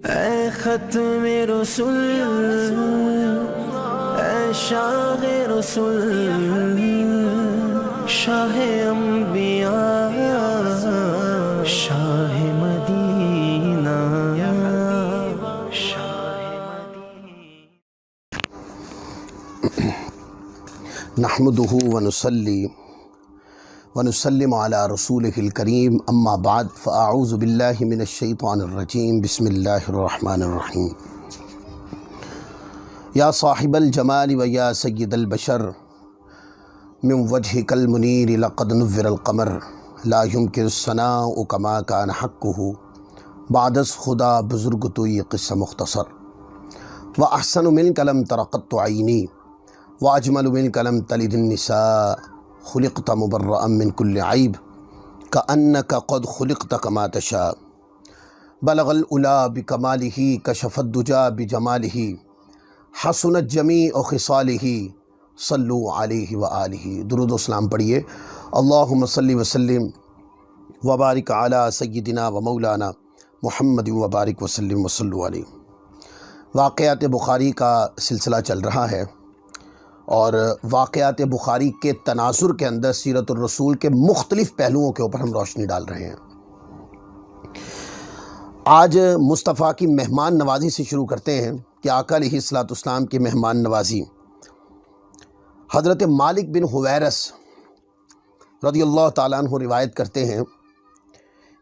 اے ختم رسول، اے شاہ رسول، شاہ انبیاء، شاہ مدینہ، شاہ مدینہ۔ نحمدہ ونصلی ونسلم علی رسولہ الکریم، اما بعد فاعوذ باللہ من الشیطان الرجیم، بسم اللہ الرحمن الرحیم۔ یا صاحب الجمال و یا سید البشر، من وجہک المنیر لقد نور القمر، لا یمکن الثناء کما کان حقہ، بعد از خدا بزرگ تو یہ قصہ مختصر۔ و احسن منک لم تر قط عینی، واجمل منک لم تلد النساء، خلقت مبرئا من كل عیب، کأنک قد خلقت کما تشاء، بلغ العلا بکمالہ، کشف الدجا بجمالہ، حسنت جمیع خصالہ، صلو علیہ وآلہ۔ درود و سلام پڑھیے۔ اللہم صلی وسلم وبارک علی سیدنا و مولانا محمد وبارک وسلم وصلو علیہ۔ واقعات بخاری کا سلسلہ چل رہا ہے، اور واقعات بخاری کے تناظر کے اندر سیرت الرسول کے مختلف پہلوؤں کے اوپر ہم روشنی ڈال رہے ہیں۔ آج مصطفیٰ کی مہمان نوازی سے شروع کرتے ہیں کہ آقا علیہ السلام کی مہمان نوازی۔ حضرت مالک بن حویرث رضی اللہ تعالیٰ عنہ روایت کرتے ہیں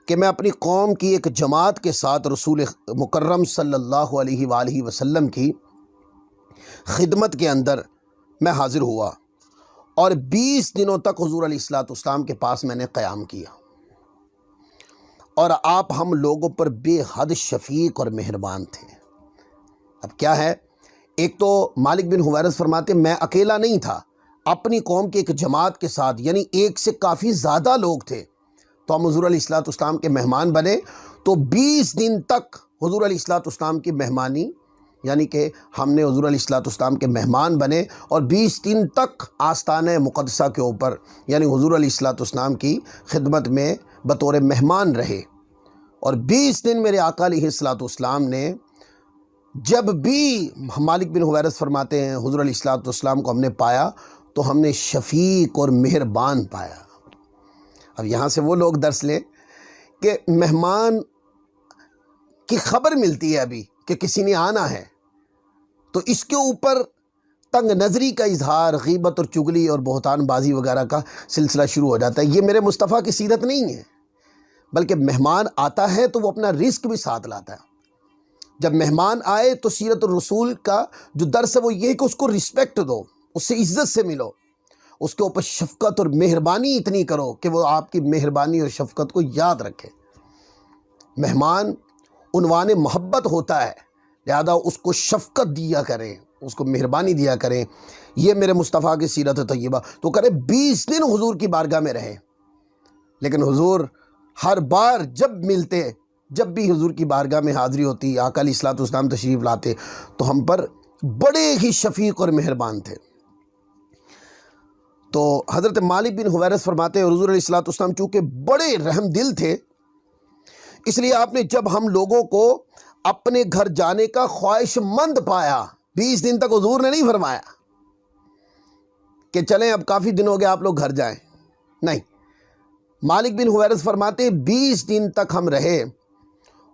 کہ میں اپنی قوم کی ایک جماعت کے ساتھ رسول مکرم صلی اللہ علیہ وآلہ وسلم کی خدمت کے اندر میں حاضر ہوا، اور 20 دنوں تک حضور علیہ السلام کے پاس میں نے قیام کیا، اور آپ ہم لوگوں پر بے حد شفیق اور مہربان تھے۔ اب کیا ہے، ایک تو مالک بن حویرث فرماتے میں اکیلا نہیں تھا، اپنی قوم کی ایک جماعت کے ساتھ، یعنی ایک سے کافی زیادہ لوگ تھے، تو ہم حضور علیہ السلام کے مہمان بنے۔ تو 20 دن تک حضور علیہ السلام کی مہمانی، یعنی کہ ہم نے حضور علیہ السلام کے مہمان بنے، اور 20 دن تک آستانہ مقدسہ کے اوپر، یعنی حضور علیہ السلام کی خدمت میں بطور مہمان رہے۔ اور 20 دن میرے آقا علیہ السلام نے، جب بھی مالک بن حویرث فرماتے ہیں حضور علیہ السلام کو ہم نے پایا تو ہم نے شفیق اور مہربان پایا۔ اب یہاں سے وہ لوگ درس لیں کہ مہمان کی خبر ملتی ہے ابھی کہ کسی نے آنا ہے، تو اس کے اوپر تنگ نظری کا اظہار، غیبت اور چگلی اور بہتان بازی وغیرہ کا سلسلہ شروع ہو جاتا ہے۔ یہ میرے مصطفیٰ کی سیرت نہیں ہے، بلکہ مہمان آتا ہے تو وہ اپنا رزق بھی ساتھ لاتا ہے۔ جب مہمان آئے تو سیرت الرسول کا جو درس ہے وہ یہ ہے کہ اس کو رسپیکٹ دو، اس سے عزت سے ملو، اس کے اوپر شفقت اور مہربانی اتنی کرو کہ وہ آپ کی مہربانی اور شفقت کو یاد رکھے۔ مہمان عنوان محبت ہوتا ہے، لہذا اس کو شفقت دیا کریں، اس کو مہربانی دیا کریں۔ یہ میرے مصطفیٰ کی سیرت طیبہ۔ تو کرے 20 دن حضور کی بارگاہ میں رہے، لیکن حضور ہر بار جب ملتے، جب بھی حضور کی بارگاہ میں حاضری ہوتی، آقا علیہ السلام تشریف لاتے، تو ہم پر بڑے ہی شفیق اور مہربان تھے۔ تو حضرت مالک بن حویرث فرماتے ہیں حضور علیہ السلام چونکہ بڑے رحم دل تھے، اس لیے آپ نے جب ہم لوگوں کو اپنے گھر جانے کا خواہش مند پایا، 20 دن تک حضور نے نہیں فرمایا کہ چلیں اب کافی دن ہو گئے آپ لوگ گھر جائیں، نہیں، مالک بن حویرث فرماتے 20 دن تک ہم رہے،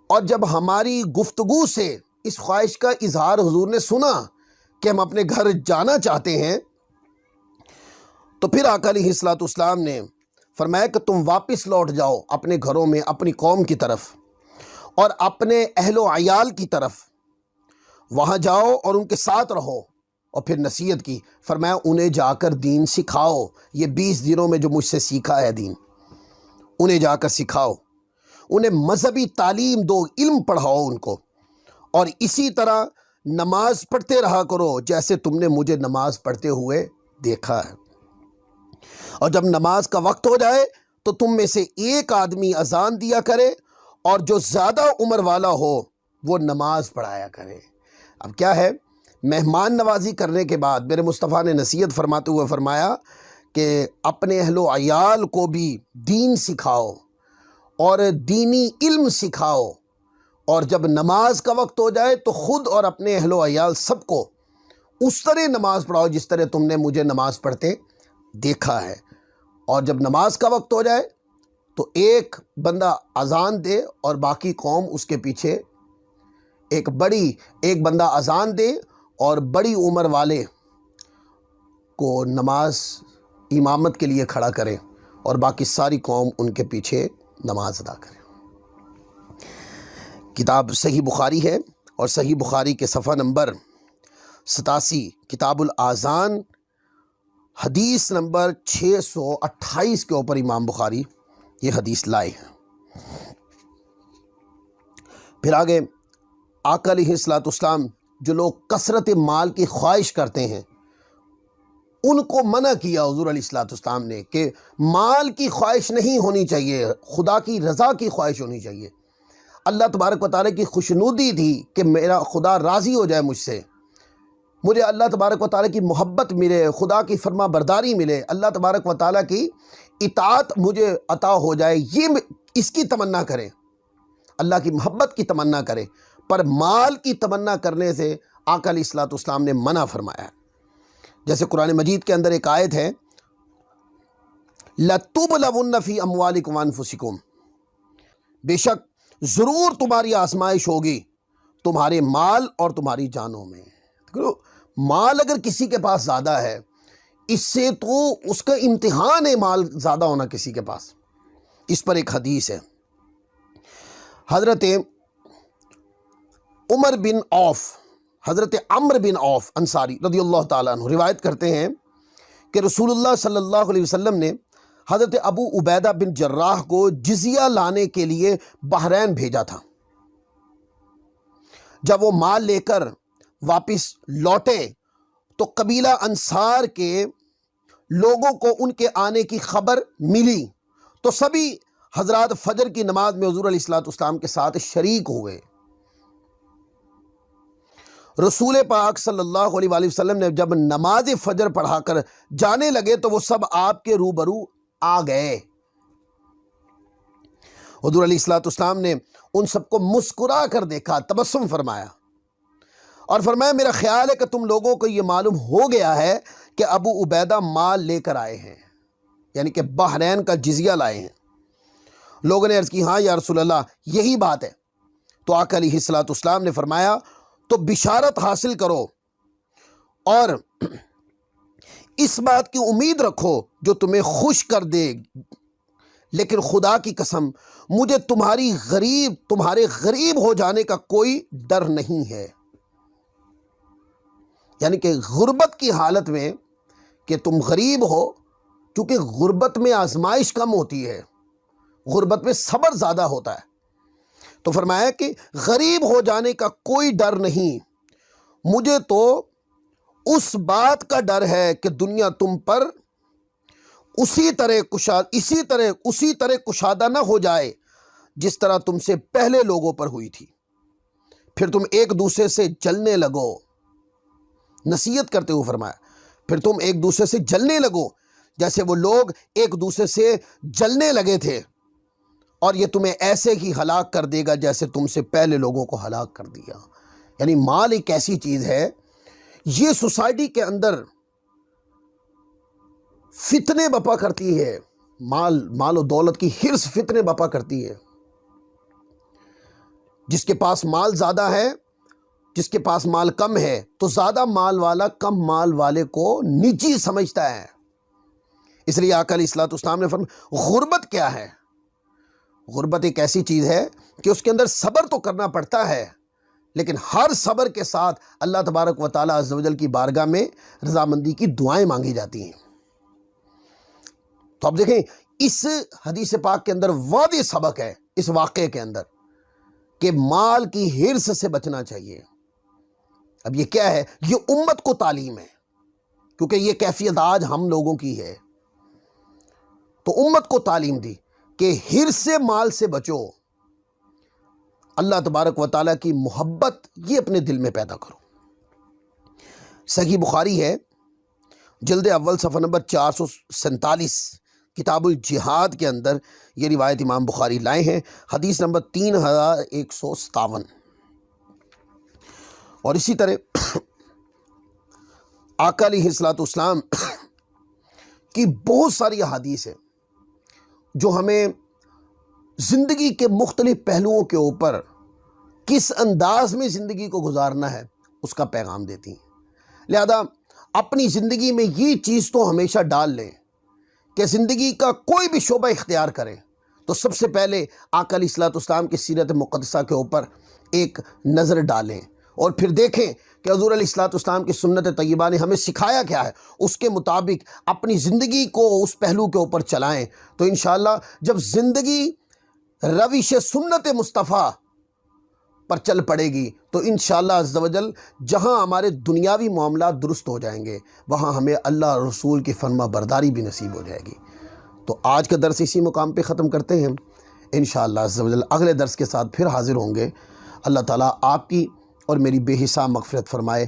اور جب ہماری گفتگو سے اس خواہش کا اظہار حضور نے سنا کہ ہم اپنے گھر جانا چاہتے ہیں، تو پھر آقا علیہ السلام نے فرمایا کہ تم واپس لوٹ جاؤ اپنے گھروں میں، اپنی قوم کی طرف اور اپنے اہل و عیال کی طرف، وہاں جاؤ اور ان کے ساتھ رہو۔ اور پھر نصیحت کی، فرمایا انہیں جا کر دین سکھاؤ، یہ 20 دنوں میں جو مجھ سے سیکھا ہے دین، انہیں جا کر سکھاؤ، انہیں مذہبی تعلیم دو، علم پڑھاؤ ان کو، اور اسی طرح نماز پڑھتے رہا کرو جیسے تم نے مجھے نماز پڑھتے ہوئے دیکھا ہے۔ اور جب نماز کا وقت ہو جائے تو تم میں سے ایک آدمی اذان دیا کرے، اور جو زیادہ عمر والا ہو وہ نماز پڑھایا کرے۔ اب کیا ہے، مہمان نوازی کرنے کے بعد میرے مصطفیٰ نے نصیحت فرماتے ہوئے فرمایا کہ اپنے اہل و عیال کو بھی دین سکھاؤ اور دینی علم سکھاؤ، اور جب نماز کا وقت ہو جائے تو خود اور اپنے اہل و عیال سب کو اس طرح نماز پڑھاؤ جس طرح تم نے مجھے نماز پڑھتے دیکھا ہے۔ اور جب نماز کا وقت ہو جائے تو ایک بندہ اذان دے اور باقی قوم اس کے پیچھے، ایک بندہ اذان دے اور بڑی عمر والے کو نماز امامت کے لیے کھڑا کرے اور باقی ساری قوم ان کے پیچھے نماز ادا کرے۔ کتاب صحیح بخاری ہے، اور صحیح بخاری کے صفحہ نمبر 87 کتاب الاذان حدیث نمبر 628 کے اوپر امام بخاری یہ حدیث لائے ہیں۔ پھر آگے آقا علیہ الصلوۃ والسلام جو لوگ کثرت مال کی خواہش کرتے ہیں ان کو منع کیا حضور علیہ الصلوۃ والسلام نے کہ مال کی خواہش نہیں ہونی چاہیے، خدا کی رضا کی خواہش ہونی چاہیے۔ اللہ تبارک و تعالیٰ کی خوشنودی تھی کہ میرا خدا راضی ہو جائے مجھ سے، مجھے اللہ تبارک و تعالیٰ کی محبت ملے، خدا کی فرما برداری ملے، اللہ تبارک و تعالیٰ کی اطاعت مجھے عطا ہو جائے، یہ اس کی تمنا کریں، اللہ کی محبت کی تمنا کریں، پر مال کی تمنا کرنے سے آقا علیہ الصلوۃ والسلام نے منع فرمایا ہے۔ جیسے قرآن مجید کے اندر ایک آیت ہے، لَتُبْلَوُنَّ فِي أَمْوَالِكُمْ وَأَنفُسِكُمْ، بے شک ضرور تمہاری آزمائش ہوگی تمہارے مال اور تمہاری جانوں میں۔ مال اگر کسی کے پاس زیادہ ہے، اس سے تو اس کا امتحان ہے مال زیادہ ہونا کسی کے پاس۔ اس پر ایک حدیث ہے، حضرت عمر بن عوف، حضرت عمرو بن عوف انصاری رضی اللہ تعالیٰ عنہ روایت کرتے ہیں کہ رسول اللہ صلی اللہ علیہ وسلم نے حضرت ابو عبیدہ بن جراح کو جزیہ لانے کے لیے بحرین بھیجا تھا۔ جب وہ مال لے کر واپس لوٹے تو قبیلہ انصار کے لوگوں کو ان کے آنے کی خبر ملی، تو سبھی حضرات فجر کی نماز میں حضور علیہ الصلوۃ والسلام کے ساتھ شریک ہوئے۔ رسول پاک صلی اللہ علیہ وآلہ وسلم نے جب نماز فجر پڑھا کر جانے لگے تو وہ سب آپ کے روبرو آ گئے۔ حضور علیہ الصلوۃ والسلام نے ان سب کو مسکرا کر دیکھا، تبسم فرمایا اور فرمایا میرا خیال ہے کہ تم لوگوں کو یہ معلوم ہو گیا ہے کہ ابو عبیدہ مال لے کر آئے ہیں، یعنی کہ بحرین کا جزیہ لائے ہیں۔ لوگوں نے عرض کی ہاں یا رسول اللہ یہی بات ہے۔ تو آقا علیہ الصلوۃ والسلام نے فرمایا تو بشارت حاصل کرو اور اس بات کی امید رکھو جو تمہیں خوش کر دے، لیکن خدا کی قسم مجھے تمہارے غریب ہو جانے کا کوئی ڈر نہیں ہے۔ یعنی کہ غربت کی حالت میں کہ تم غریب ہو، کیونکہ غربت میں آزمائش کم ہوتی ہے، غربت میں صبر زیادہ ہوتا ہے، تو فرمایا کہ غریب ہو جانے کا کوئی ڈر نہیں، مجھے تو اس بات کا ڈر ہے کہ دنیا تم پر اسی طرح کشادہ نہ ہو جائے جس طرح تم سے پہلے لوگوں پر ہوئی تھی، پھر تم ایک دوسرے سے جلنے لگو۔ نصیحت کرتے ہوئے فرمایا پھر تم ایک دوسرے سے جلنے لگو جیسے وہ لوگ ایک دوسرے سے جلنے لگے تھے، اور یہ تمہیں ایسے ہی ہلاک کر دے گا جیسے تم سے پہلے لوگوں کو ہلاک کر دیا۔ یعنی مال ایک ایسی چیز ہے، یہ سوسائٹی کے اندر فتنے بپا کرتی ہے، مال و دولت کی حرص فتنے بپا کرتی ہے۔ جس کے پاس مال زیادہ ہے، جس کے پاس مال کم ہے، تو زیادہ مال والا کم مال والے کو نیچی سمجھتا ہے۔ اس لیے آقا علیہ الصلوۃ والسلام نے فرمایا غربت کیا ہے؟ غربت ایک ایسی چیز ہے کہ اس کے اندر صبر تو کرنا پڑتا ہے، لیکن ہر صبر کے ساتھ اللہ تبارک و تعالیٰ عز و جل کی بارگاہ میں رضامندی کی دعائیں مانگی جاتی ہیں۔ تو اب دیکھیں اس حدیث پاک کے اندر واضح سبق ہے اس واقعے کے اندر کہ مال کی حرص سے بچنا چاہیے۔ اب یہ کیا ہے؟ یہ امت کو تعلیم ہے، کیونکہ یہ کیفیت آج ہم لوگوں کی ہے، تو امت کو تعلیم دی کہ حرص سے مال سے بچو، اللہ تبارک و تعالیٰ کی محبت یہ اپنے دل میں پیدا کرو۔ صحیح بخاری ہے، جلد اول صفحہ نمبر 447 کتاب الجہاد کے اندر یہ روایت امام بخاری لائے ہیں، حدیث نمبر 3157۔ اور اسی طرح آقا علیہ الصلوۃ والسلام کی بہت ساری احادیث ہیں جو ہمیں زندگی کے مختلف پہلوؤں کے اوپر کس انداز میں زندگی کو گزارنا ہے اس کا پیغام دیتی ہیں۔ لہذا اپنی زندگی میں یہ چیز تو ہمیشہ ڈال لیں کہ زندگی کا کوئی بھی شعبہ اختیار کریں تو سب سے پہلے آقا علیہ الصلوۃ والسلام کی سیرت مقدسہ کے اوپر ایک نظر ڈالیں اور پھر دیکھیں کہ حضور علیہ الصلوۃ والسلام کی سنت طیبہ نے ہمیں سکھایا کیا ہے، اس کے مطابق اپنی زندگی کو اس پہلو کے اوپر چلائیں تو انشاءاللہ جب زندگی روش سنت مصطفیٰ پر چل پڑے گی تو انشاءاللہ عز و جل جہاں ہمارے دنیاوی معاملات درست ہو جائیں گے وہاں ہمیں اللہ اور رسول کی فرما برداری بھی نصیب ہو جائے گی۔ تو آج کا درس اسی مقام پہ ختم کرتے ہیں، انشاءاللہ عز و جل اگلے درس کے ساتھ پھر حاضر ہوں گے۔ اللہ تعالیٰ آپ کی اور میری بے حساب مغفرت فرمائے۔